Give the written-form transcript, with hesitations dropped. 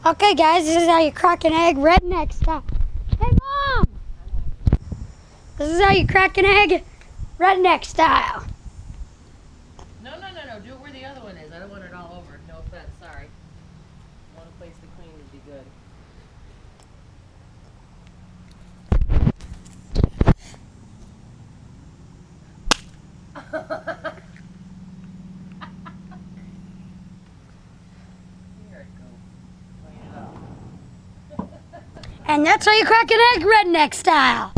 Okay, guys, this is how you crack an egg redneck style. Hey, Mom! This is how you crack an egg redneck style. No. Do it where the other one is. I don't want it all over. No offense. Sorry. I want a place to clean would be good. Here it goes. Clean it up. And that's how you crack an egg redneck style.